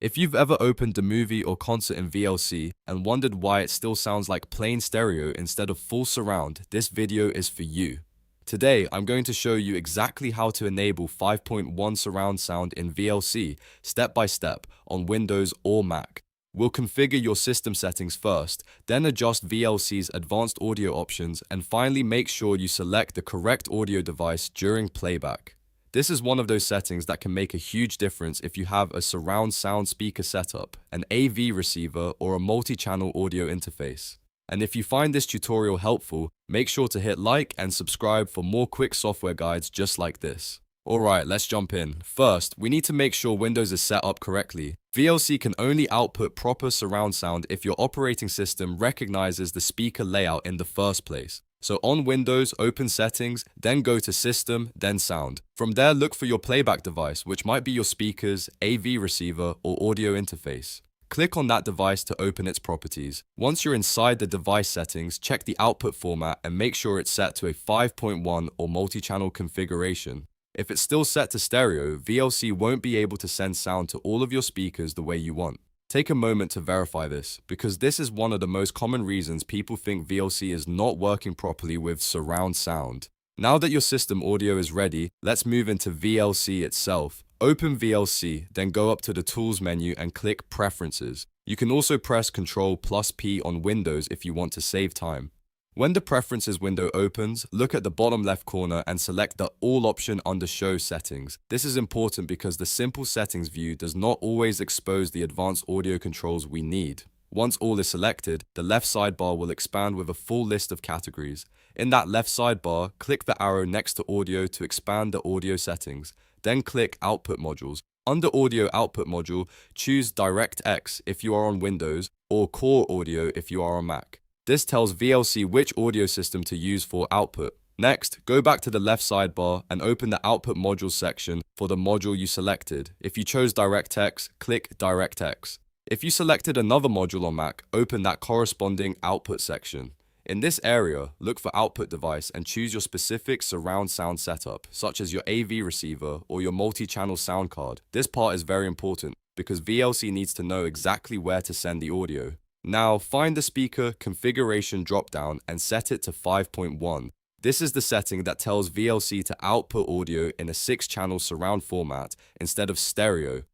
If you've ever opened a movie or concert in VLC and wondered why it still sounds like plain stereo instead of full surround, this video is for you. Today, I'm going to show you exactly how to enable 5.1 surround sound in VLC step by step on Windows or Mac. We'll configure your system settings first, then adjust VLC's advanced audio options, and finally make sure you select the correct audio device during playback. This is one of those settings that can make a huge difference if you have a surround sound speaker setup, an AV receiver, or a multi-channel audio interface. And if you find this tutorial helpful, make sure to hit like and subscribe for more quick software guides just like this. Alright, let's jump in. First, we need to make sure Windows is set up correctly. VLC can only output proper surround sound if your operating system recognizes the speaker layout in the first place. So on Windows, open Settings, then go to System, then Sound. From there, look for your playback device, which might be your speakers, AV receiver, or audio interface. Click on that device to open its properties. Once you're inside the device settings, check the output format and make sure it's set to a 5.1 or multi-channel configuration. If it's still set to stereo, VLC won't be able to send sound to all of your speakers the way you want. Take a moment to verify this, because this is one of the most common reasons people think VLC is not working properly with surround sound. Now that your system audio is ready, let's move into VLC itself. Open VLC, then go up to the Tools menu and click Preferences. You can also press Ctrl+P on Windows if you want to save time. When the Preferences window opens, look at the bottom left corner and select the All option under Show Settings. This is important because the simple settings view does not always expose the advanced audio controls we need. Once all is selected, the left sidebar will expand with a full list of categories. In that left sidebar, click the arrow next to Audio to expand the audio settings. Then click Output Modules. Under Audio Output Module, choose DirectX if you are on Windows or Core Audio if you are on Mac. This tells VLC which audio system to use for output. Next, go back to the left sidebar and open the Output Modules section for the module you selected. If you chose DirectX, click DirectX. If you selected another module on Mac, open that corresponding output section. In this area, look for Output Device and choose your specific surround sound setup, such as your AV receiver or your multi-channel sound card. This part is very important because VLC needs to know exactly where to send the audio. Now, find the speaker configuration dropdown and set it to 5.1. This is the setting that tells VLC to output audio in a 6-channel surround format instead of stereo.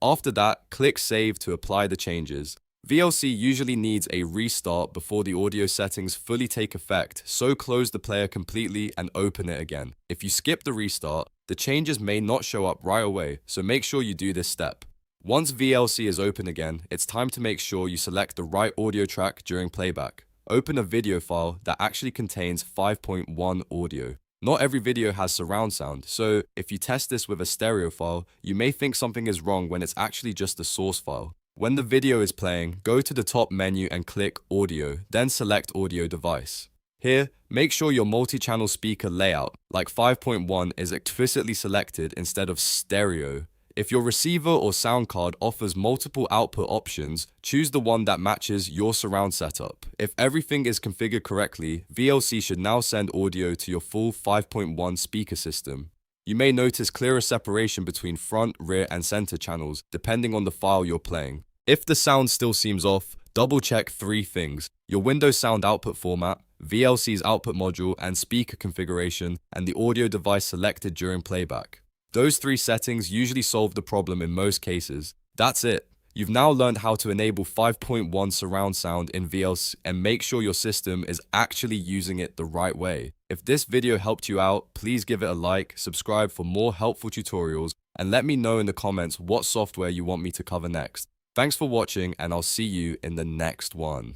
After that, click Save to apply the changes. VLC usually needs a restart before the audio settings fully take effect, so close the player completely and open it again. If you skip the restart, the changes may not show up right away, so make sure you do this step. Once VLC is open again, it's time to make sure you select the right audio track during playback. Open a video file that actually contains 5.1 audio. Not every video has surround sound, so if you test this with a stereo file, you may think something is wrong when it's actually just the source file. When the video is playing, go to the top menu and click Audio, then select Audio Device. Here, make sure your multi-channel speaker layout, like 5.1, is explicitly selected instead of stereo. If your receiver or sound card offers multiple output options, choose the one that matches your surround setup. If everything is configured correctly, VLC should now send audio to your full 5.1 speaker system. You may notice clearer separation between front, rear, and center channels, depending on the file you're playing. If the sound still seems off, double-check 3 things: your Windows sound output format, VLC's output module and speaker configuration, and the audio device selected during playback. Those 3 settings usually solve the problem in most cases. That's it. You've now learned how to enable 5.1 surround sound in VLC and make sure your system is actually using it the right way. If this video helped you out, please give it a like, subscribe for more helpful tutorials, and let me know in the comments what software you want me to cover next. Thanks for watching, and I'll see you in the next one.